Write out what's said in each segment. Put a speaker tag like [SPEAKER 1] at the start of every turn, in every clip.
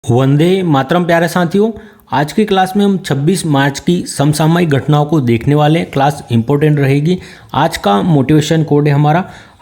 [SPEAKER 1] वंदे मातरम प्यारे साथियों। आज की क्लास में हम 26 मार्च की समसामयिक घटनाओं को देखने वाले हैं। क्लास इंपॉर्टेंट रहेगी। आज का मोटिवेशन कोड है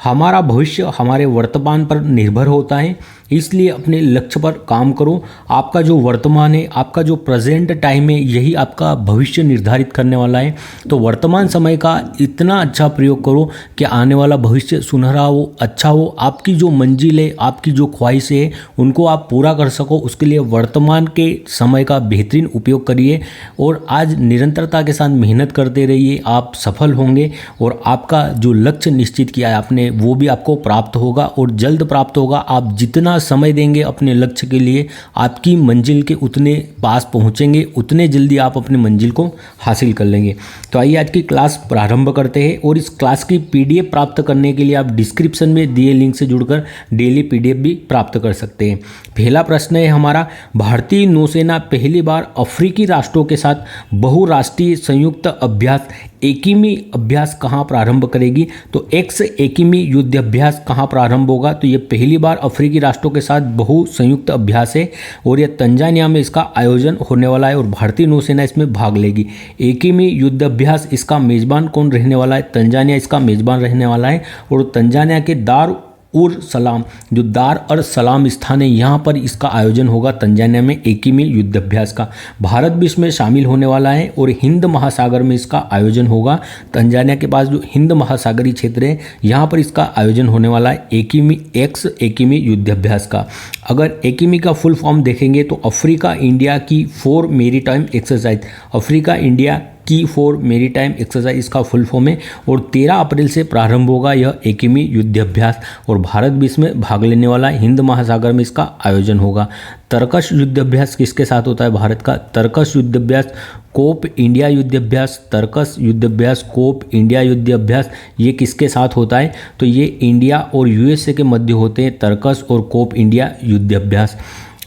[SPEAKER 1] हमारा भविष्य हमारे वर्तमान पर निर्भर होता है, इसलिए अपने लक्ष्य पर काम करो। आपका जो वर्तमान है, आपका जो प्रेजेंट टाइम है, यही आपका भविष्य निर्धारित करने वाला है। तो वर्तमान समय का इतना अच्छा प्रयोग करो कि आने वाला भविष्य सुनहरा हो, अच्छा हो। आपकी जो मंजिल है, आपकी जो ख्वाहिश है, उनको आप पूरा कर सको, उसके लिए वर्तमान के समय का बेहतरीन उपयोग करिए और आज निरंतरता के साथ मेहनत करते रहिए। आप सफल होंगे और आपका जो लक्ष्य निश्चित किया है आपने, वो भी आपको प्राप्त होगा और जल्द प्राप्त होगा। आप जितना समय देंगे अपने लक्ष्य के लिए, आपकी मंजिल के उतने पास पहुंचेंगे, उतने जल्दी आप अपनी मंजिल को हासिल कर लेंगे। तो आइए आज की क्लास प्रारंभ करते हैं और इस क्लास की पीडीएफ प्राप्त करने के लिए आप डिस्क्रिप्शन में दिए लिंक से जुड़कर डेली पीडीएफ भी प्राप्त कर सकते हैं। पहला प्रश्न है हमारा, भारतीय नौसेना पहली बार अफ्रीकी राष्ट्रों के साथ बहुराष्ट्रीय संयुक्त अभ्यास एकीमी अभ्यास कहाँ प्रारंभ करेगी? तो एक्स एकीमी युद्ध अभ्यास कहाँ प्रारंभ होगा? तो ये पहली बार अफ्रीकी राष्ट्रों के साथ बहु संयुक्त अभ्यास है और यह तंजानिया में इसका आयोजन होने वाला है और भारतीय नौसेना इसमें भाग लेगी। एकीमी युद्ध अभ्यास, इसका मेजबान कौन रहने वाला है? तंजानिया इसका मेजबान रहने वाला है और तंजानिया के दार उर सलाम, जो दार और सलाम स्थान है, यहाँ पर इसका आयोजन होगा तंजानिया में एकीमी युद्ध अभ्यास का। भारत भी इसमें शामिल होने वाला है और हिंद महासागर में इसका आयोजन होगा। तंजानिया के पास जो हिंद महासागरीय क्षेत्र है, यहाँ पर इसका आयोजन होने वाला है एकीमी युद्ध अभ्यास का। अगर एकीमी का फुल फॉर्म देखेंगे तो अफ्रीका इंडिया की 4 मेरीटाइम एक्सरसाइज, अफ्रीका इंडिया की 4 मेरीटाइम एक्सरसाइज इसका फुल फॉर्म है और 13 अप्रैल से प्रारंभ होगा यह एकीमी युद्ध अभ्यास और भारत भी इसमें भाग लेने वाला है। हिंद महासागर में इसका आयोजन होगा। तर्कश युद्ध अभ्यास किसके साथ होता है भारत का? तर्कश युद्ध अभ्यास कोप इंडिया युद्ध अभ्यास, तर्कश युद्ध अभ्यास कोप इंडिया युद्ध अभ्यास, ये किसके साथ होता है? तो ये इंडिया और यूएसए के मध्य होते हैं तर्कश और कोप इंडिया युद्ध अभ्यास।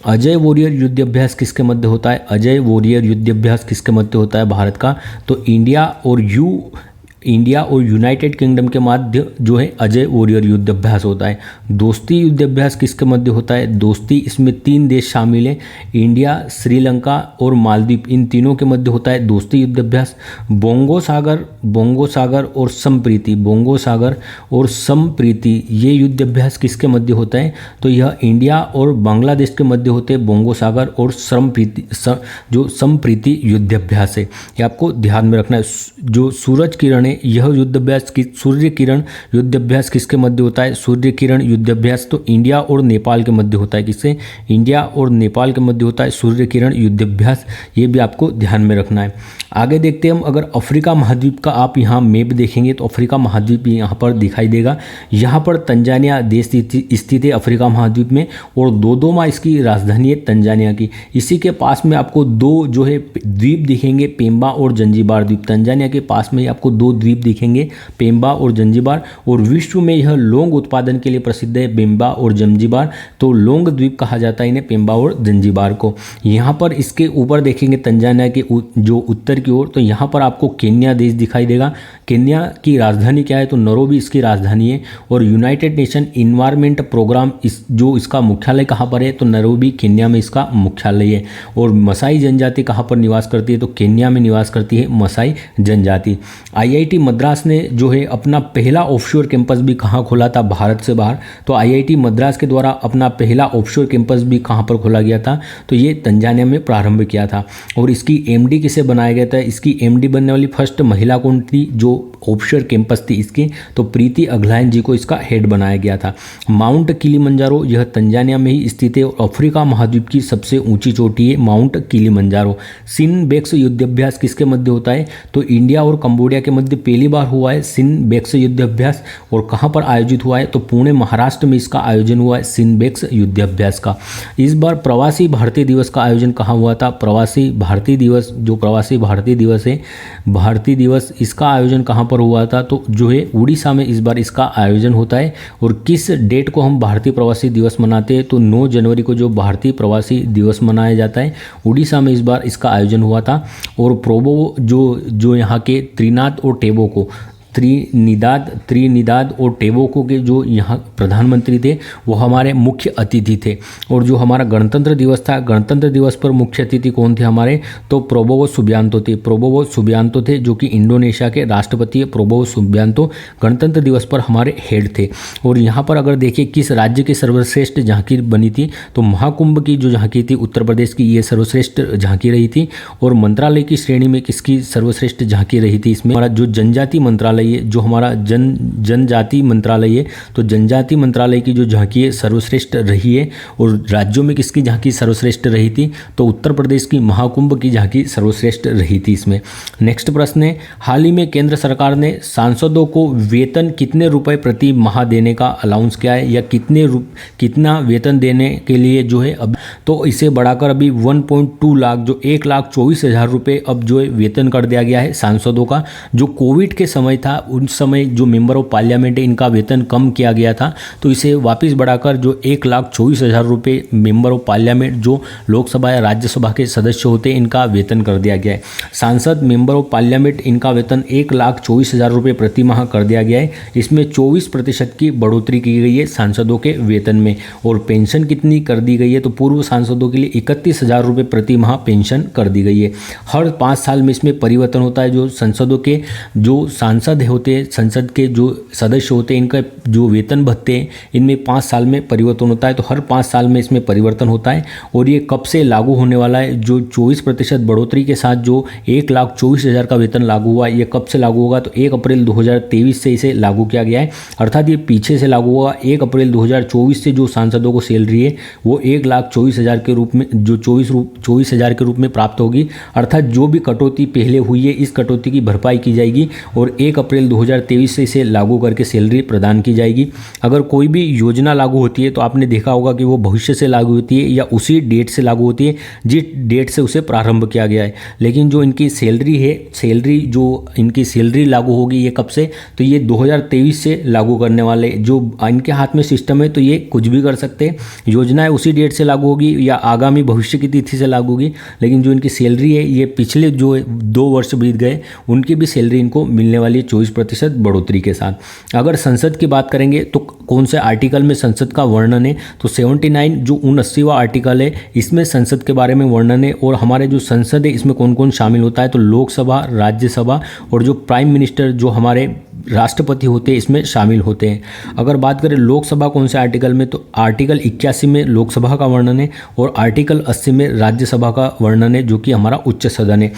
[SPEAKER 1] अजय वॉरियर युद्ध अभ्यास किसके मध्य होता है? अजय वॉरियर युद्ध अभ्यास किसके मध्य होता है भारत का? तो इंडिया और यूनाइटेड किंगडम के मध्य जो है अजय वॉरियर युद्ध अभ्यास होता है। दोस्ती युद्ध अभ्यास किसके मध्य होता है? दोस्ती, इसमें 3 देश शामिल हैं, इंडिया, श्रीलंका और मालदीव, इन तीनों के मध्य होता है दोस्ती युद्ध अभ्यास। बोंगो सागर और समप्रीति, बोंगो सागर और समप्रीति, ये युद्ध अभ्यास किसके मध्य होता है? तो यह इंडिया और बांग्लादेश के मध्य होते हैं बोंगो सागर और जो समप्रीति युद्ध अभ्यास है, ये आपको ध्यान में रखना है। जो सूरज किरण, यह युद्ध अभ्यास की सूर्य किरण युद्ध अभ्यास किसके मध्य होता है? सूर्य किरण युद्ध अभ्यास तो इंडिया और नेपाल के मध्य होता है। किससे? इंडिया और नेपाल के मध्य होता है सूर्य किरण युद्ध अभ्यास, ये भी आपको ध्यान में रखना है। आगे देखते हैं हम, अगर अफ्रीका महाद्वीप का आप यहाँ मैप देखेंगे तो अफ्रीका महाद्वीप यहाँ पर दिखाई देगा। यहाँ पर तंजानिया देश स्थित है अफ्रीका महाद्वीप में और दोदोमा इसकी राजधानी है तंजानिया की। इसी के पास में आपको 2 जो है द्वीप दिखेंगे, पेम्बा और जंजीबार द्वीप। तंजानिया के पास में आपको 2 द्वीप दिखेंगे, पेम्बा और जंजीबार, और विश्व में यह लौंग उत्पादन के लिए प्रसिद्ध है, पेम्बा और जंजीबार। तो लौंग द्वीप कहा जाता है इन्हें, पेम्बा और जंजीबार को। यहाँ पर इसके ऊपर देखेंगे तंजानिया के जो उत्तर की ओर, तो यहाँ पर आपको केन्या देश दिखाई देगा। केन्या की राजधानी क्या है? तो नैरोबी इसकी राजधानी है और यूनाइटेड नेशन इन्वायरमेंट प्रोग्राम जो इसका मुख्यालय कहाँ पर है? तो नैरोबी केन्या में इसका मुख्यालय है। और मसाई जनजाति कहाँ पर निवास करती है? तो केन्या में निवास करती है मसाई जनजाति। आईआईटी मद्रास ने जो है अपना पहला ऑफशोर कैंपस भी कहाँ खोला था भारत से बाहर? तो आईआईटी मद्रास के द्वारा अपना पहला ऑफशोर कैंपस भी कहाँ पर खोला गया था? तो ये तंजानिया में प्रारंभ किया था। और इसकी एमडी किसे बनाया गया था? इसकी एमडी बनने वाली फर्स्ट महिला कौन थी जो ऑफशोर कैंपस थी इसकी? तो प्रीति अग्रवाल जी को इसका हेड बनाया गया था। माउंट किलिमंजारो, यह तंजानिया में ही स्थित है और अफ्रीका महाद्वीप की सबसे ऊंची चोटी है माउंट किलिमंजारो। सिनबेक्स युद्ध अभ्यास किसके मध्य होता है? तो इंडिया और कंबोडिया के मध्य पहली बार हुआ है सिनबेक्स युद्ध अभ्यास। और कहाँ पर आयोजित हुआ है? तो पुणे महाराष्ट्र में इसका आयोजन हुआ है सिनबेक्स युद्ध अभ्यास का। इस बार प्रवासी भारतीय दिवस का आयोजन कहाँ हुआ था? प्रवासी भारतीय दिवस, जो प्रवासी भारतीय दिवस है, भारतीय दिवस, इसका आयोजन कहाँ पर हुआ था? तो जो है उड़ीसा में इस बार इसका आयोजन होता है। और किस डेट को हम भारतीय प्रवासी दिवस मनाते हैं? तो 9 जनवरी को जो भारतीय प्रवासी दिवस मनाया जाता है, उड़ीसा में इस बार इसका आयोजन हुआ था। और प्रोबो जो यहाँ के त्रिनाथ और त्रिनिदाद और टोबैगो के जो यहाँ प्रधानमंत्री थे वो हमारे मुख्य अतिथि थे। और जो हमारा गणतंत्र दिवस था, गणतंत्र दिवस पर मुख्य अतिथि कौन थे हमारे, तो प्रोबोवो सुबियांतो थे जो कि इंडोनेशिया के राष्ट्रपति प्रोबोवो सुबियांतो गणतंत्र दिवस पर हमारे हेड थे। और यहाँ पर अगर देखिए किस राज्य की सर्वश्रेष्ठ झांकी बनी थी, तो महाकुंभ की जो झांकी थी उत्तर प्रदेश की, ये सर्वश्रेष्ठ झांकी रही थी। और मंत्रालय की श्रेणी में किसकी सर्वश्रेष्ठ झांकी रही थी, इसमें हमारा जो जनजाति मंत्रालय है, जो हमारा जनजाति मंत्रालय है, तो जनजाति मंत्रालय की जो झांकी है सर्वश्रेष्ठ रही है। और राज्यों में किसकी झांकी सर्वश्रेष्ठ रही थी, तो उत्तर प्रदेश की महाकुंभ की झांकी सर्वश्रेष्ठ रही थी इसमें। नेक्स्ट प्रश्न है, हाल ही में केंद्र सरकार ने सांसदों को वेतन कितने रुपए प्रति माह देने का अलाउंस किया है, या कितना वेतन देने के लिए जो है अब, तो इसे बढ़ाकर अभी 1.2 लाख, जो 1,24,000 रुपये अब जो है वेतन कर दिया गया है सांसदों का। जो कोविड के समय था उस समय जो मेंबर ऑफ पार्लियामेंट है इनका वेतन कम किया गया था, तो इसे वापस बढ़ाकर जो 1,24,000 रुपये मेंबर ऑफ पार्लियामेंट जो लोकसभा या राज्यसभा के सदस्य होते हैं इनका वेतन कर दिया गया है। सांसद मेंबर ऑफ पार्लियामेंट इनका वेतन 1,24,000 रुपये प्रति माह कर दिया गया है। इसमें 24% की बढ़ोतरी की गई है सांसदों के वेतन में। और पेंशन कितनी कर दी गई है, तो पूर्व सांसदों के लिए 31,000 रुपये प्रति माह पेंशन कर दी गई है। हर 5 साल में इसमें परिवर्तन होता है। जो संसदों के जो सांसद होते हैं, संसद के जो सदस्य होते हैं, इनका जो वेतन भत्ते हैं इनमें 5 साल में परिवर्तन होता है। तो हर 5 साल में इसमें परिवर्तन होता है। और ये कब से लागू होने वाला है, जो 24% बढ़ोतरी के साथ जो 1,24,000 का वेतन लागू हुआ, ये कब से लागू होगा, तो 1 अप्रैल 2023 से इसे लागू किया गया है। अर्थात ये पीछे से लागू हुआ 1 अप्रैल 2024 से जो सांसदों को सैलरी है वो 1,24,000 के रूप में, जो 24,000 के रूप में प्राप्त होगी। अर्थात जो भी कटौती पहले हुई है इस कटौती की भरपाई की जाएगी और 1 अप्रैल 2023 से इसे लागू करके सैलरी प्रदान की जाएगी। अगर कोई भी योजना लागू होती है तो आपने देखा होगा कि वो भविष्य से लागू होती है या उसी डेट से लागू होती है जिस डेट से उसे प्रारंभ किया गया है। लेकिन जो इनकी सैलरी है, जो इनकी सैलरी लागू होगी ये कब से, तो ये 2023 से लागू करने वाले जो इनके हाथ में सिस्टम है, तो ये कुछ भी कर सकते हैं। योजनाएं उसी डेट से लागू होगी या आगामी भविष्य की तिथि से लागू होगी। लेकिन जो इनकी सैलरी है ये पिछले जो 2 वर्ष बीत गए उनकी भी सैलरी इनको मिलने वाली है 24% बढ़ोतरी के साथ। अगर संसद की बात करेंगे तो कौन से आर्टिकल में संसद का वर्णन है, तो 79 जो 79वां आर्टिकल है इसमें संसद के बारे में वर्णन है। और हमारे जो संसद है इसमें कौन कौन शामिल होता है, तो लोकसभा, राज्यसभा और जो प्राइम मिनिस्टर जो हमारे राष्ट्रपति होते हैं इसमें शामिल होते हैं। अगर बात करें लोकसभा कौन से आर्टिकल में, तो आर्टिकल 81 में लोकसभा का वर्णन है और आर्टिकल 80 में राज्यसभा का वर्णन है जो कि हमारा उच्च सदन है।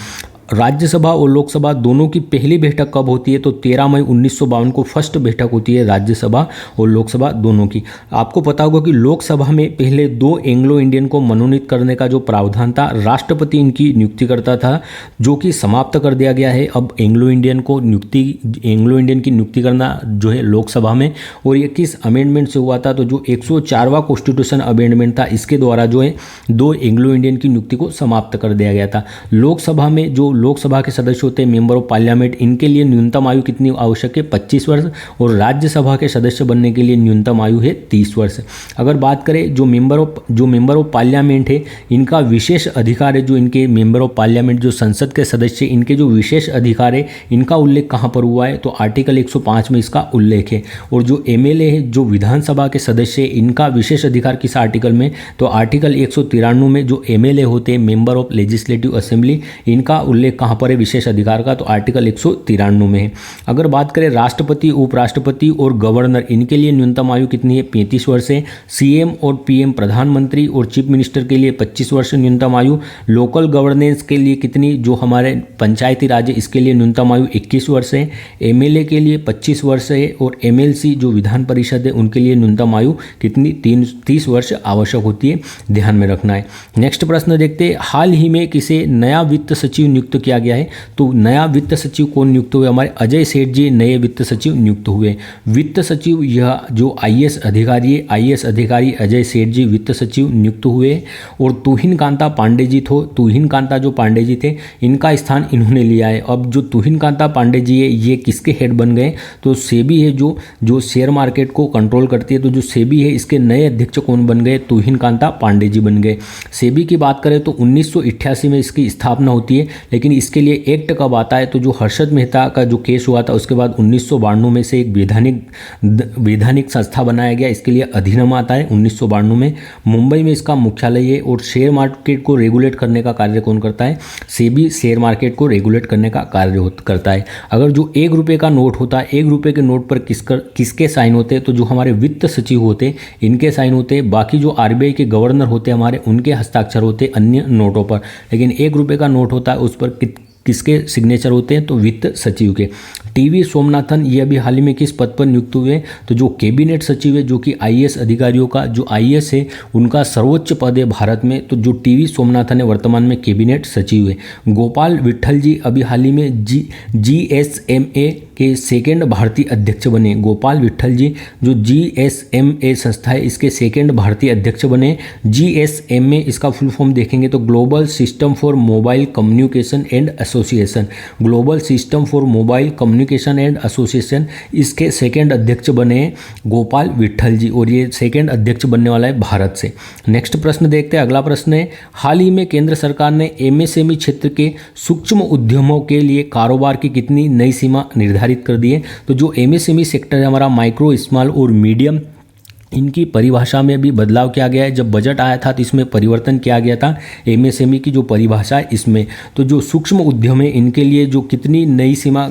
[SPEAKER 1] राज्यसभा और लोकसभा दोनों की पहली बैठक कब होती है, तो 13 मई 1952 को फर्स्ट बैठक होती है राज्यसभा और लोकसभा दोनों की। आपको पता होगा कि लोकसभा में पहले 2 एंग्लो इंडियन को मनोनीत करने का जो प्रावधान था, राष्ट्रपति इनकी नियुक्ति करता था, जो कि समाप्त कर दिया गया है। अब एंग्लो इंडियन की नियुक्ति करना जो है लोकसभा में। और ये किस अमेंडमेंट से हुआ था, तो जो 104वां कॉन्स्टिट्यूशन अमेंडमेंट था इसके द्वारा जो है 2 एंग्लो इंडियन की नियुक्ति को समाप्त कर दिया गया था। लोकसभा में जो लोकसभा के सदस्य होते हैं मेंबर ऑफ पार्लियामेंट, इनके लिए न्यूनतम आयु कितनी आवश्यक है, 25 वर्ष। और राज्यसभा के सदस्य बनने के लिए न्यूनतम आयु है 30 वर्ष। अगर बात करें जो मेंबर ऑफ पार्लियामेंट है इनका विशेष अधिकार है, जो इनके मेंबर ऑफ पार्लियामेंट जो संसद के सदस्य इनके जो विशेष अधिकार है इनका उल्लेख कहाँ पर हुआ है, तो आर्टिकल 105 में इसका उल्लेख है। और जो एमएलए है, जो विधानसभा के सदस्य, इनका विशेष अधिकार किस आर्टिकल में, तो आर्टिकल 193 में जो एमएलए होते हैं मेंबर ऑफ लेजिस्लेटिव असेंबली, इनका उल्लेख कहाँ पर है विशेष अधिकार का, तो आर्टिकल 193 में है। अगर बात करें राष्ट्रपति, उपराष्ट्रपति और गवर्नर, इनके लिए न्यूनतम आयु कितनी है, 35 वर्ष है। सीएम और पीएम, प्रधानमंत्री और चीफ मिनिस्टर के लिए 25 वर्ष न्यूनतम आयु। लोकल गवर्नेंस के लिए कितनी, जो हमारे पंचायती राज है इसके लिए न्यूनतम आयु 21 वर्ष है। एमएलए के लिए 25 वर्ष है और एमएलसी जो विधान परिषद है उनके लिए न्यूनतम आयु कितनी, 30 वर्ष आवश्यक होती है, ध्यान में रखना है। नेक्स्ट प्रश्न देखते हैं, हाल ही में किसे नया वित्त सचिव नियुक्त किया गया है, तो नया वित्त सचिव कौन नियुक्त हुए, हमारे अजय सेठ जी नए वित्त सचिव नियुक्त हुए। वित्त सचिव यह जो आईएएस अधिकारी है, आईएएस अधिकारी अजय सेठ जी वित्त सचिव नियुक्त हुए। और तुहिन कांता पांडे जी जो पांडे जी थे इनका स्थान इन्होंने लिया है। अब जो तुहिन कांता पांडे जी है ये किसके हेड बन गए, तो सेबी है जो शेयर मार्केट को कंट्रोल करती है, तो जो सेबी है इसके नए अध्यक्ष कौन बन गए, तुहिन कांता पांडे जी बन गए। सेबी की बात करें तो 1988 में इसकी स्थापना होती है, लेकिन लेकिन इसके लिए एक्ट कब आता है, तो जो हर्षद मेहता का जो केस हुआ था उसके बाद 1992 में से एक वैधानिक संस्था बनाया गया, इसके लिए अधिनियम आता है 1992 में। मुंबई में इसका मुख्यालय है। और शेयर मार्केट को रेगुलेट करने का कार्य कौन करता है, सेबी शेयर मार्केट को रेगुलेट करने का कार्य करता है। अगर जो 1 रुपये का नोट होता है, 1 रुपये के नोट पर किसके साइन होते हैं, तो जो हमारे वित्त सचिव होते हैं इनके साइन होते हैं। बाकी जो आरबीआई के गवर्नर होते हैं हमारे, उनके हस्ताक्षर होते हैं अन्य नोटों पर। लेकिन 1 रुपये का नोट होता है उस पर किसके सिग्नेचर होते हैं, तो वित्त सचिव के। टीवी सोमनाथन ये अभी हाल ही में किस पद पर नियुक्त हुए, तो जो कैबिनेट सचिव है, जो कि आईएएस अधिकारियों का, जो आईएएस है उनका सर्वोच्च पद है भारत में, तो जो टीवी सोमनाथन है वर्तमान में कैबिनेट सचिव है। गोपाल विट्ठल जी अभी हाल ही में जीएसएमए के सेकेंड भारतीय अध्यक्ष बने। गोपाल विट्ठल जी जो जीएसएमए संस्था है इसके सेकेंड भारतीय अध्यक्ष बने। जीएसएमए इसका फुल फॉर्म देखेंगे तो global system for mobile communication and association, global system for mobile communication and association, इसके सेकेंड अध्यक्ष बने गोपाल विट्ठल जी, और ये सेकेंड अध्यक्ष बनने वाला है भारत से। नेक्स्ट प्रश्न देखते हैं। अगला प्रश्न है, हाल ही में केंद्र सरकार ने एमएसएमई क्षेत्र के सूक्ष्म उद्यमों के लिए कारोबार की कितनी नई सीमा निर्धारित कर दी है, तो जो एमएसएमई सेक्टर है हमारा, माइक्रो, स्मॉल और मीडियम, इनकी परिभाषा में भी बदलाव किया गया है। जब बजट आया था तो इसमें परिवर्तन किया गया था एमएसएमई की जो परिभाषा है इसमें। तो जो सूक्ष्म उद्यम है इनके लिए जो कितनी नई सीमा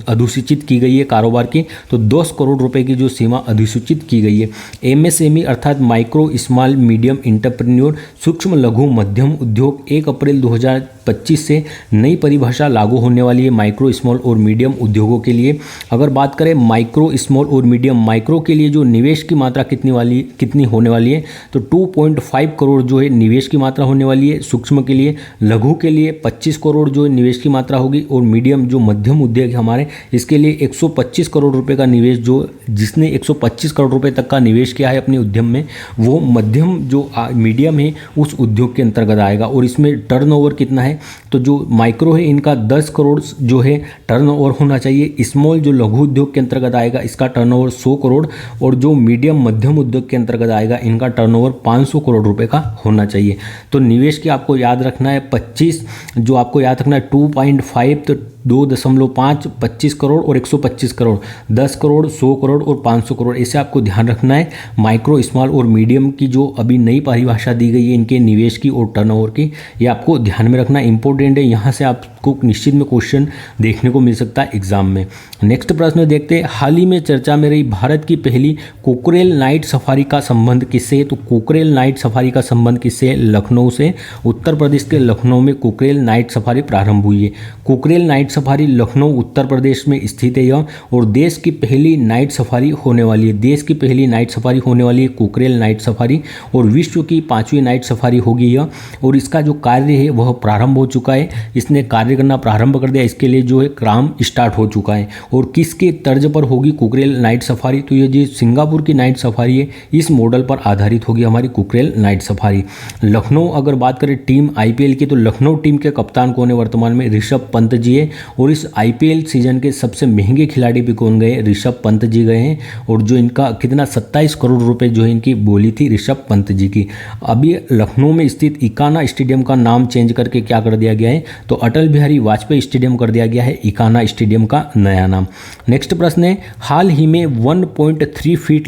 [SPEAKER 1] अधिसूचित की गई है कारोबार की, तो 10 करोड़ रुपए की जो सीमा अधिसूचित की गई है। एमएसएमई अर्थात माइक्रो स्मॉल मीडियम इंटरप्रेन्योर, सूक्ष्म लघु मध्यम उद्योग, 1 अप्रैल 2025 से नई परिभाषा लागू होने वाली है माइक्रो स्मॉल और मीडियम उद्योगों के लिए। अगर बात करें माइक्रो स्मॉल और मीडियम, माइक्रो के लिए जो निवेश की मात्रा कितनी होने वाली है, तो 2.5 करोड़ जो है निवेश की मात्रा होने वाली है सूक्ष्म के लिए। लघु के लिए 25 करोड़ जो है निवेश की मात्रा होगी, और मीडियम जो मध्यम उद्योग है हमारे, इसके लिए 125 करोड़ रुपए का निवेश, जो जिसने 125 करोड़ रुपए तक का निवेश किया है अपने उद्यम में, वो मध्यम जो मीडियम है उस उद्योग के अंतर्गत आएगा। और इसमें टर्नओवर कितना है, तो जो माइक्रो है इनका 10 करोड़ जो है टर्नओवर होना चाहिए। स्मॉल जो लघु उद्योग के अंतर्गत आएगा इसका टर्नओवर 100 करोड़, और जो मीडियम मध्यम उद्योग के अंतर्गत आएगा इनका टर्नओवर 500 करोड़ रुपए का होना चाहिए। तो निवेश की आपको याद रखना है 25, जो आपको याद रखना है 2.5, तो 2.5, 25 करोड़ और 125 करोड़, 10 करोड़, 100 करोड़ और 500 करोड़, ऐसे आपको ध्यान रखना है। माइक्रो, स्मॉल और मीडियम की जो अभी नई परिभाषा दी गई है इनके निवेश की और टर्नओवर की, ये आपको ध्यान में रखना इंपॉर्टेंट है। यहाँ से आपको निश्चित में क्वेश्चन देखने को मिल सकता है एग्जाम में। नेक्स्ट प्रश्न देखते हैं, हाल ही में चर्चा में रही भारत की पहली कोकरेल नाइट सफारी का संबंध किससे है, तो कोकरेल नाइट सफारी का संबंध किससे है, लखनऊ से। उत्तर प्रदेश के लखनऊ में कोकरेल नाइट सफारी प्रारंभ हुई है। कोकरेल नाइट सफारी लखनऊ उत्तर प्रदेश में स्थित है यह, और देश की पहली नाइट सफारी होने वाली है। देश की पहली नाइट सफारी होने वाली है कोकरेल नाइट सफारी, और विश्व की 5वीं नाइट सफारी होगी यह। और इसका जो कार्य है वह प्रारंभ हो चुका है, इसने कार्य करना प्रारंभ कर दिया, इसके लिए जो है काम स्टार्ट हो चुका है। और किसके तर्ज पर होगी कोकरेल नाइट सफारी, तो ये जो सिंगापुर की नाइट सफारी है इस मॉडल पर आधारित होगी हमारी कोकरेल नाइट सफारी। लखनऊ, अगर बात करें टीम आईपीएल की, तो लखनऊ टीम के कप्तान कौन है वर्तमान में, ऋषभ पंत जी है। और इस आईपीएल सीजन के सबसे महंगे खिलाड़ी भी कौन गए, ऋषभ पंत जी गए हैं। और जो इनका कितना 27 करोड़ रुपए जो है इनकी बोली थी ऋषभ पंत जी की। अभी लखनऊ में स्थित इकाना स्टेडियम का नाम चेंज करके क्या कर दिया गया है, तो अटल बिहारी वाजपेयी स्टेडियम कर दिया गया है, इकाना स्टेडियम का नया नाम। नेक्स्ट प्रश्न है, हाल ही में 1.3 फीट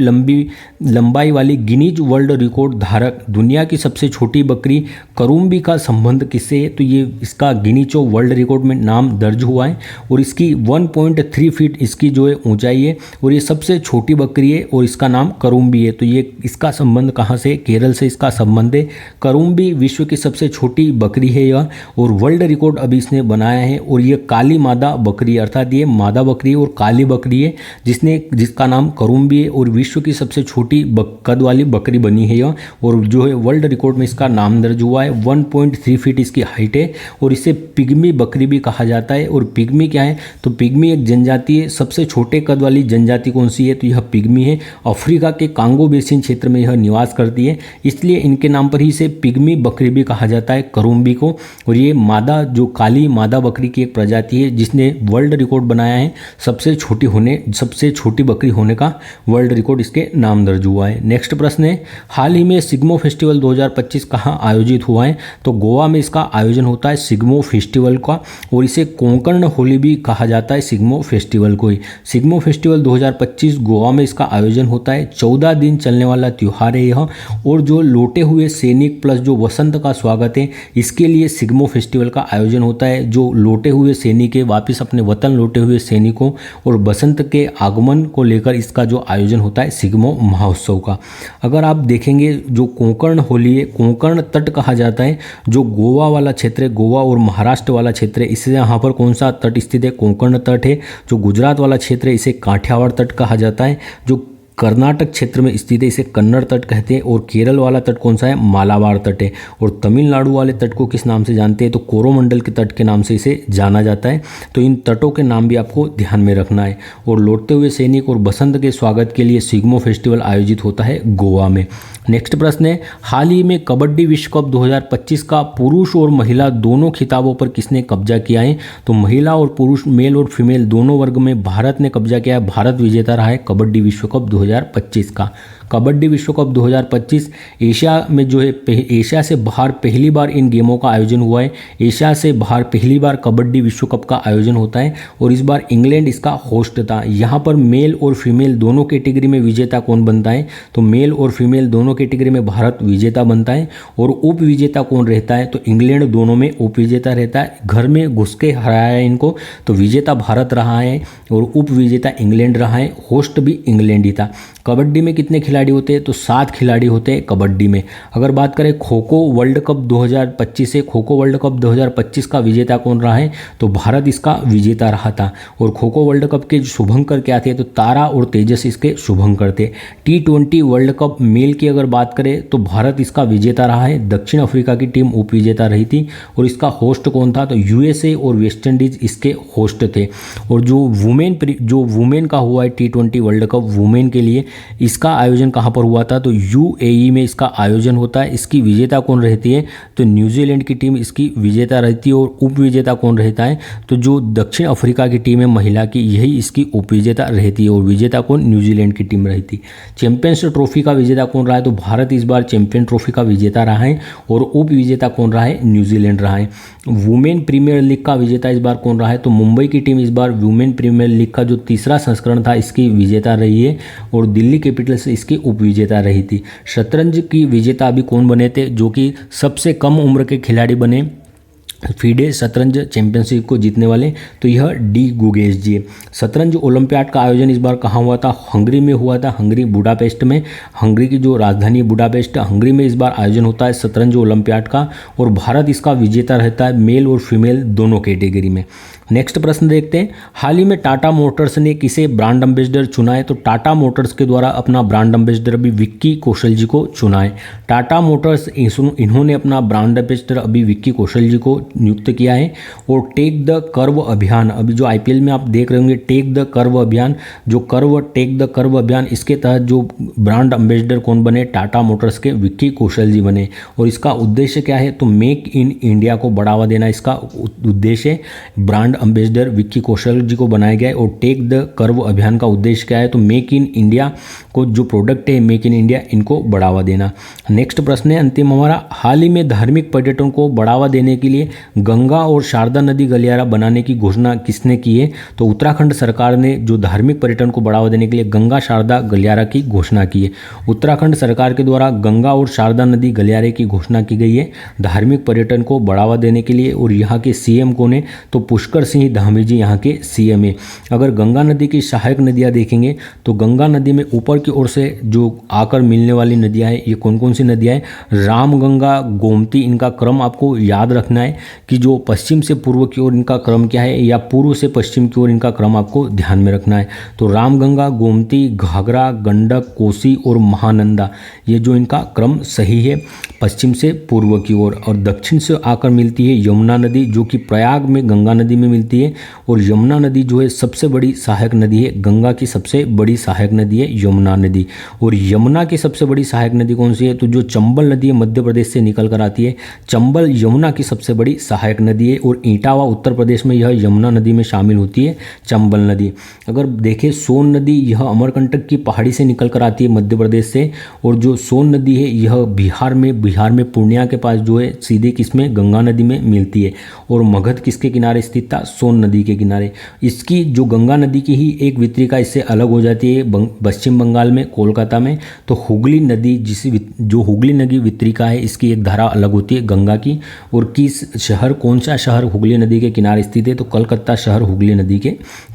[SPEAKER 1] लंबाई वाली गिनीज वर्ल्ड रिकॉर्ड धारक दुनिया की सबसे छोटी बकरी करूम्बी का संबंध किससे है, तो ये इसका गिनीचो वर्ल्ड रिकॉर्ड में नाम दर्ज हुआ है। और इसकी 1.3 फीट इसकी जो है ऊंचाई है, और ये सबसे छोटी बकरी है, और इसका नाम करूम्बी है। तो ये इसका संबंध कहाँ से, केरल से इसका संबंध है। करूम्बी विश्व की सबसे छोटी बकरी है यह, और वर्ल्ड रिकॉर्ड अभी इसने बनाया है। और ये काली मादा बकरी, अर्थात ये मादा बकरी और काली बकरी है जिसका नाम करूम्बी है, और विश्व की सबसे छोटी कद वाली बकरी बनी है यह। और जो है वर्ल्ड रिकॉर्ड में इसका नाम दर्ज हुआ है। 1.3 फीट इसकी हाइट है, और इसे पिग्मी बकरी भी कहा जाता है। और पिग्मी क्या है, तो पिग्मी एक जनजाति है। सबसे छोटे कद वाली जनजाति कौन सी है, तो यह पिग्मी है। अफ्रीका के कांगो बेसिन क्षेत्र में यह निवास करती है, इसलिए इनके नाम पर ही इसे पिग्मी बकरी भी कहा जाता है, करूम्बी को। और ये मादा, जो काली मादा बकरी की एक प्रजाति है जिसने वर्ल्ड रिकॉर्ड बनाया है, सबसे छोटी बकरी होने का वर्ल्ड रिकॉर्ड इसके नाम दर्ज हुआ है। नेक्स्ट प्रश्न है, हाल ही में सिग्मो फेस्टिवल 2025 कहाँ आयोजित हुआ है, तो गोवा में इसका आयोजन होता है सिग्मो फेस्टिवल का, और इसे कोंकण होली भी कहा जाता है सिग्मो फेस्टिवल को ही। सिग्मो फेस्टिवल 2025 गोवा में इसका आयोजन होता है। 14 दिन चलने वाला त्यौहार है यह, और जो लौटे हुए सैनिक प्लस जो वसंत का स्वागत है, इसके लिए सिग्मो फेस्टिवल का आयोजन होता है। जो लौटे हुए सैनिक है, वापस अपने वतन लौटे हुए सैनिकों और बसंत के आगमन को लेकर इसका जो आयोजन होता है सिग्मो महोत्सव का। अगर आप देखेंगे जो कोंकण होली है, कोंकण तट कहा जाता है, जो गोवा वाला क्षेत्र है, गोवा और महाराष्ट्र वाला क्षेत्र है, इससे यहाँ पर कौन सा तट स्थित है, कोंकण तट है। जो गुजरात वाला क्षेत्र है इसे काठियावाड़ तट कहा जाता है। जो कर्नाटक क्षेत्र में स्थित है इसे कन्नड़ तट कहते हैं। और केरल वाला तट कौन सा है, मालाबार तट है। और तमिलनाडु वाले तट को किस नाम से जानते हैं, तो कोरोमंडल के तट के नाम से इसे जाना जाता है। तो इन तटों के नाम भी आपको ध्यान में रखना है। और लौटते हुए सैनिक और बसंत के स्वागत के लिए सिग्मो फेस्टिवल आयोजित होता है गोवा में। नेक्स्ट प्रश्न है, हाल ही में कबड्डी विश्व कप 2025 का पुरुष और महिला दोनों खिताबों पर किसने कब्जा किया है, तो महिला और पुरुष, मेल और फीमेल दोनों वर्ग में भारत ने कब्जा किया है। भारत विजेता रहा है कबड्डी विश्व कप 2025 का। कबड्डी विश्व कप 2025 एशिया में जो है, एशिया से बाहर पहली बार इन गेमों का आयोजन हुआ है। एशिया से बाहर पहली बार कबड्डी विश्व कप का आयोजन होता है, और इस बार इंग्लैंड इसका होस्ट था। यहाँ पर मेल और फीमेल दोनों कैटेगरी में विजेता कौन बनता है, तो मेल और फीमेल दोनों कैटेगरी में भारत विजेता बनता है। और उप विजेता कौन रहता है, तो इंग्लैंड दोनों में उप विजेता रहता है। घर में घुस के हराया है इनको, तो विजेता भारत रहा है और उप विजेता इंग्लैंड रहा है। होस्ट भी इंग्लैंड ही था। कबड्डी में कितने खिलाड़ी होते हैं, तो 7 खिलाड़ी होते हैं कबड्डी में। अगर बात करें खो खो वर्ल्ड कप 2025 से, खो खो वर्ल्ड कप 2025 का विजेता कौन रहा है, तो भारत इसका विजेता रहा था। और खो खो वर्ल्ड कप के शुभंकर क्या थे, तो तारा और तेजस इसके शुभंकर थे। T20 वर्ल्ड कप मेल की अगर बात करें तो भारत इसका विजेता रहा है। दक्षिण अफ्रीका की टीम उप विजेता रही थी। और इसका होस्ट कौन था, तो USA और वेस्ट इंडीज इसके होस्ट थे। और जो वुमेन का हुआ है T20 वर्ल्ड कप वुमेन के लिए, इसका आयोजन कहाँ पर हुआ था, तो UAE में इसका आयोजन होता है। इसकी विजेता कौन रहती है, तो न्यूजीलैंड की टीम इसकी विजेता रहती है। और उप विजेता कौन रहता है, तो जो दक्षिण अफ्रीका की टीम है महिला की, यही इसकी उप विजेता रहती है। और विजेता कौन, न्यूजीलैंड की टीम रहती। चैंपियंस ट्रॉफी का विजेता कौन रहा है, तो भारत इस बार चैंपियन ट्रॉफी का विजेता रहा है। और उप विजेता कौन रहा है, न्यूजीलैंड रहा है। वुमेन प्रीमियर लीग का विजेता इस बार कौन रहा है, तो मुंबई की टीम इस बार वुमेन प्रीमियर लीग का जो तीसरा संस्करण था इसकी विजेता रही है। और दिल्ली कैपिटल्स इसकी उप विजेता रही थी। शतरंज की विजेता अभी कौन बने थे, जो कि सबसे कम उम्र के खिलाड़ी बने फीडे शतरंज चैंपियनशिप को जीतने वाले, तो यह डी गुगेश जी है। शतरंज ओलंपियाड का आयोजन इस बार कहाँ हुआ था, हंगरी में हुआ था। हंगरी बुडापेस्ट में, हंगरी की जो राजधानी बुडापेस्ट, हंगरी में इस बार आयोजन होता है शतरंज ओलंपियाड का। और भारत इसका विजेता रहता है, मेल और फीमेल दोनों कैटेगरी में। नेक्स्ट प्रश्न देखते हैं, हाल ही में टाटा मोटर्स ने किसे ब्रांड एम्बेसडर चुना है, तो टाटा मोटर्स के द्वारा अपना ब्रांड एम्बेसडर अभी विक्की कौशल जी को चुना है। टाटा मोटर्स इन्होंने अपना ब्रांड एम्बेसडर अभी विक्की कौशल जी को नियुक्त किया है। और टेक द कर्व अभियान, अभी जो IPL में आप देख रहे होंगे टेक द कर्व अभियान, जो टेक द कर्व अभियान, इसके तहत जो ब्रांड एम्बेसडर कौन बने, टाटा मोटर्स के विक्की कौशल जी बने। और इसका उद्देश्य क्या है, तो मेक इन इंडिया को बढ़ावा देना इसका उद्देश्य। ब्रांड एम्बेसडर विक्की कौशल जी को बनाया गया है। और टेक द कर्व अभियान का उद्देश्य क्या है, तो मेक इन इंडिया को, जो प्रोडक्ट है मेक इन इंडिया, इनको बढ़ावा देना। नेक्स्ट प्रश्न है अंतिम हमारा, हाल ही में धार्मिक पर्यटन को बढ़ावा देने के लिए गंगा और शारदा नदी गलियारा बनाने की घोषणा किसने की है, तो उत्तराखंड सरकार ने जो धार्मिक पर्यटन को बढ़ावा देने के लिए गंगा शारदा गलियारा की घोषणा की है। उत्तराखंड सरकार के द्वारा गंगा और शारदा नदी गलियारे की घोषणा की गई है धार्मिक पर्यटन को बढ़ावा देने के लिए। और यहाँ के CM कौन है, तो पुष्कर सिंह धामी जी यहाँ के CM है। अगर गंगा नदी की सहायक नदियाँ देखेंगे तो गंगा नदी में ऊपर की ओर से जो आकर मिलने वाली नदियाँ हैं, ये कौन कौन सी नदियाँ हैं, रामगंगा, गोमती, इनका क्रम आपको याद रखना है। कि जो पश्चिम से पूर्व की ओर इनका क्रम क्या है या पूर्व से पश्चिम की ओर इनका क्रम आपको ध्यान में रखना है। तो रामगंगा, गोमती, घाघरा, गंडक, कोसी और महानंदा, ये जो इनका क्रम सही है पश्चिम से पूर्व की ओर। और दक्षिण से आकर मिलती है यमुना नदी, जो कि प्रयाग में गंगा नदी में मिलती है। और यमुना नदी जो है सबसे बड़ी सहायक नदी है, गंगा की सबसे बड़ी सहायक नदी है यमुना नदी। और यमुना की सबसे बड़ी सहायक नदी कौन सी है? तो जो चंबल नदी है मध्य प्रदेश से निकल कर आती है, चंबल यमुना की सबसे बड़ी सहायक नदी है। और इटावा उत्तर प्रदेश में यह यमुना नदी में शामिल होती है चंबल नदी। अगर देखें सोन नदी, यह अमरकंटक की पहाड़ी से निकल कर आती है मध्य प्रदेश से। और जो सोन नदी है यह बिहार में पूर्णिया के पास जो है सीधे किसमें, गंगा नदी में मिलती है। और मगध किसके किनारे स्थित था? सोन नदी के किनारे। इसकी जो गंगा नदी की ही एक वितरिका इससे अलग हो जाती है पश्चिम बंगाल में, कोलकाता में। तो हुगली नदी, जो हुगली नदी वितरिका है, इसकी एक धारा अलग होती है गंगा की। और किस शहर, कौन सा शहर हुगली नदी के किनारे स्थित है? तो कलकत्ता शहर हुगली नदी के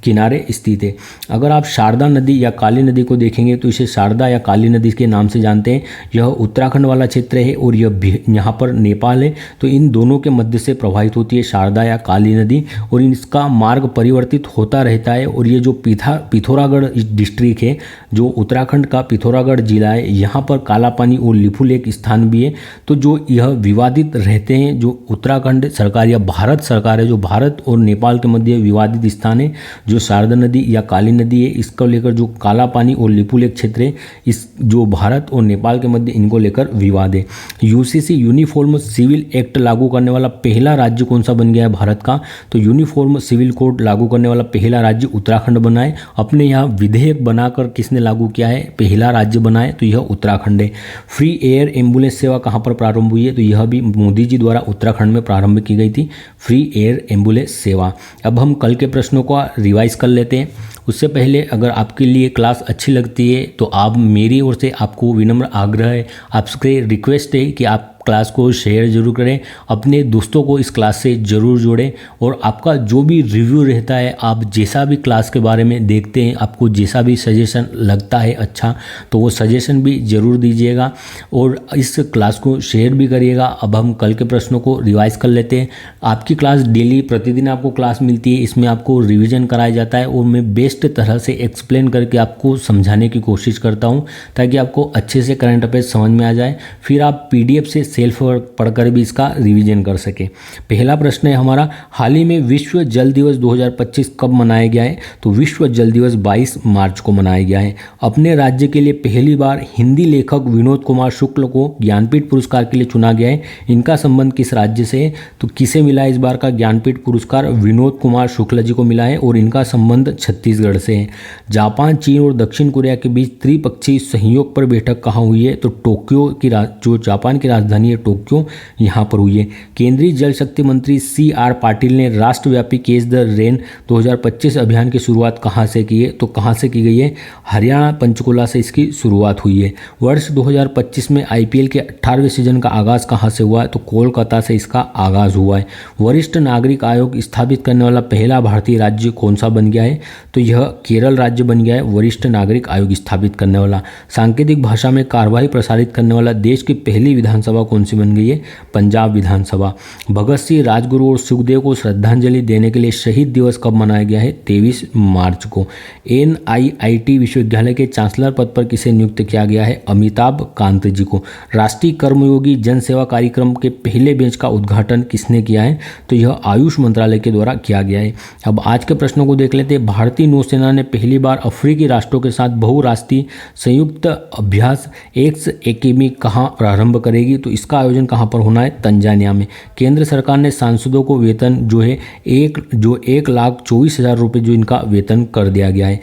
[SPEAKER 1] किनारे स्थित है। अगर आप शारदा नदी या काली नदी को देखेंगे तो इसे शारदा या काली नदी के नाम से जानते हैं। यह उत्तराखंड वाला क्षेत्र है और यह यहाँ पर नेपाल है। तो इन दोनों के मध्य से प्रवाहित होती है शारदा या काली नदी। और इसका मार्ग परिवर्तित होता रहता है। और ये जो पिथौरागढ़ डिस्ट्रिक्ट है, जो उत्तराखंड का पिथौरागढ़ जिला है, यहाँ पर काला पानी और लिपुलेख स्थान भी है। तो जो यह विवादित रहते हैं, जो उत्तराखंड सरकार या भारत सरकार है, जो भारत और नेपाल के मध्य विवादित स्थान है, जो शारदा नदी या काली नदी है, इसको लेकर जो काला पानी और लिपुलेख क्षेत्र है, इस जो भारत और नेपाल के मध्य इनको लेकर विवाद है। यूसीसी यूनिफॉर्म सिविल एक्ट लागू करने वाला पहला राज्य कौन सा बन गया है भारत का? तो यूनिफॉर्म सिविल कोड लागू करने वाला पहला राज्य उत्तराखंड बना है। अपने यहाँ विधेयक बनाकर किसने लागू किया है? पहला राज्य बना है, तो यह उत्तराखंड है। फ्री एयर एम्बुलेंस सेवा कहाँ पर प्रारंभ हुई है? तो यह भी मोदी जी द्वारा उत्तराखंड में प्रारंभ की गई थी, फ्री एयर एम्बुलेंस सेवा। अब हम कल के प्रश्नों को रिवाइज कर लेते हैं। उससे पहले अगर आपके लिए क्लास अच्छी लगती है तो आप, मेरी ओर से आपको विनम्र आग्रह है, आपसे रिक्वेस्ट है कि आप क्लास को शेयर जरूर करें, अपने दोस्तों को इस क्लास से ज़रूर जोड़ें। और आपका जो भी रिव्यू रहता है, आप जैसा भी क्लास के बारे में देखते हैं, आपको जैसा भी सजेशन लगता है अच्छा, तो वो सजेशन भी ज़रूर दीजिएगा और इस क्लास को शेयर भी करिएगा। अब हम कल के प्रश्नों को रिवाइज कर लेते हैं। आपकी क्लास डेली प्रतिदिन आपको क्लास मिलती है, इसमें आपको रिविज़न कराया जाता है और मैं बेस्ट तरह से एक्सप्लेन करके आपको समझाने की कोशिश करता हूँ ताकि आपको अच्छे से करंट अफेयर्स समझ में आ जाए। फिर आप PDF से सेल्फ पढ़कर भी इसका रिवीजन कर सके। पहला प्रश्न है हमारा, हाल ही में विश्व जल दिवस 2025 कब मनाया गया है? तो विश्व जल दिवस 22 मार्च को मनाया गया है। अपने राज्य के लिए पहली बार हिंदी लेखक विनोद कुमार शुक्ल को ज्ञानपीठ पुरस्कार के लिए चुना गया है। इनका संबंध किस राज्य से है? तो किसे मिला है इस बार का ज्ञानपीठ पुरस्कार? विनोद कुमार शुक्ल जी को मिला है और इनका संबंध छत्तीसगढ़ से है। जापान, चीन और दक्षिण कोरिया के बीच त्रिपक्षीय सहयोग पर बैठक कहाँ हुई है? तो टोक्यो की, जो जापान की राजधानी है टोक्यो, यहाँ पर हुई है। केंद्रीय जल शक्ति मंत्री CR पाटिल ने राष्ट्रव्यापी कैच द रेन 2025 अभियान की शुरुआत कहाँ से की है? तो कहाँ से की गई है? हरियाणा पंचकुला से इसकी शुरुआत हुई है। वर्ष 2025 में IPL के 18वें सीजन का आगाज कहाँ से हुआ है? तो कोलकाता से इसका आगाज हुआ है। वरिष्ठ नागरिक आयोग स्थापित करने वाला पहला भारतीय राज्य कौन सा बन गया है? तो यह केरल राज्य बन गया है, वरिष्ठ नागरिक आयोग स्थापित करने वाला। सांकेतिक भाषा में कार्यवाही प्रसारित करने वाला देश की पहली विधानसभा कौन सी बन गई है? पंजाब विधानसभा। भगत सिंह, राजगुरु और सुखदेव को श्रद्धांजलि देने के लिए शहीद दिवस कब मनाया गया है? 23 मार्च को। NIIT विश्वविद्यालय के चांसलर पद पर किसे नियुक्त किया गया है? अमिताभ कांत जी को। राष्ट्रीय कर्मयोगी जन सेवा कार्यक्रम के पहले बैच का उद्घाटन किसने किया है? तो यह आयुष मंत्रालय के द्वारा किया गया है। अब आज के प्रश्नों को देख लेते हैं। भारतीय नौसेना ने पहली बार अफ्रीकी राष्ट्रों के साथ बहुराष्ट्रीय संयुक्त अभ्यास एक्स एकेडमी कहाँ प्रारंभ करेगी? तो इसका आयोजन कहाँ पर होना है? तंजानिया में। केंद्र सरकार ने सांसदों को वेतन जो है 1,24,000 रुपये जो इनका वेतन कर दिया गया है।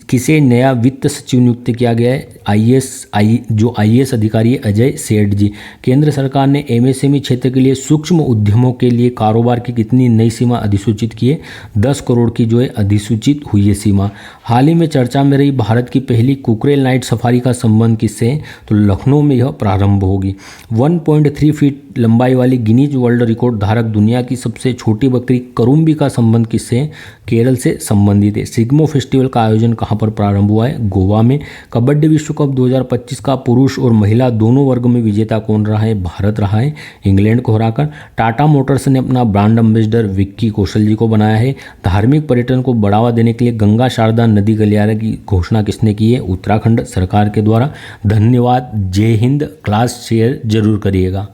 [SPEAKER 1] किसे नया वित्त सचिव नियुक्त किया गया है? IAS अधिकारी अजय सेठ जी। केंद्र सरकार ने MSME क्षेत्र के लिए सूक्ष्म उद्यमों के लिए कारोबार की कितनी नई सीमा अधिसूचित की है? 10 करोड़ की जो है अधिसूचित हुई है सीमा। हाल ही में चर्चा में रही भारत की पहली कुकरेल नाइट सफारी का संबंध किससे है? तो लखनऊ में यह प्रारंभ होगी। 1.3 फीट लंबाई वाली गिनीज वर्ल्ड रिकॉर्ड धारक दुनिया की सबसे छोटी बकरी करुम्बी का संबंध किससे है? केरल से संबंधित है। सिग्मो फेस्टिवल का आयोजन कहाँ पर प्रारंभ हुआ है? गोवा में। कबड्डी विश्व कप 2025 का पुरुष और महिला दोनों वर्ग में विजेता कौन रहा है? भारत रहा है, इंग्लैंड को हराकर। टाटा मोटर्स ने अपना ब्रांड एम्बेसडर विक्की कौशल जी को बनाया है। धार्मिक पर्यटन को बढ़ावा देने के लिए गंगा शारदा नदी गलियारे की घोषणा किसने की है? उत्तराखंड सरकार के द्वारा। धन्यवाद। जय हिंद। क्लास शेयर जरूर करिएगा।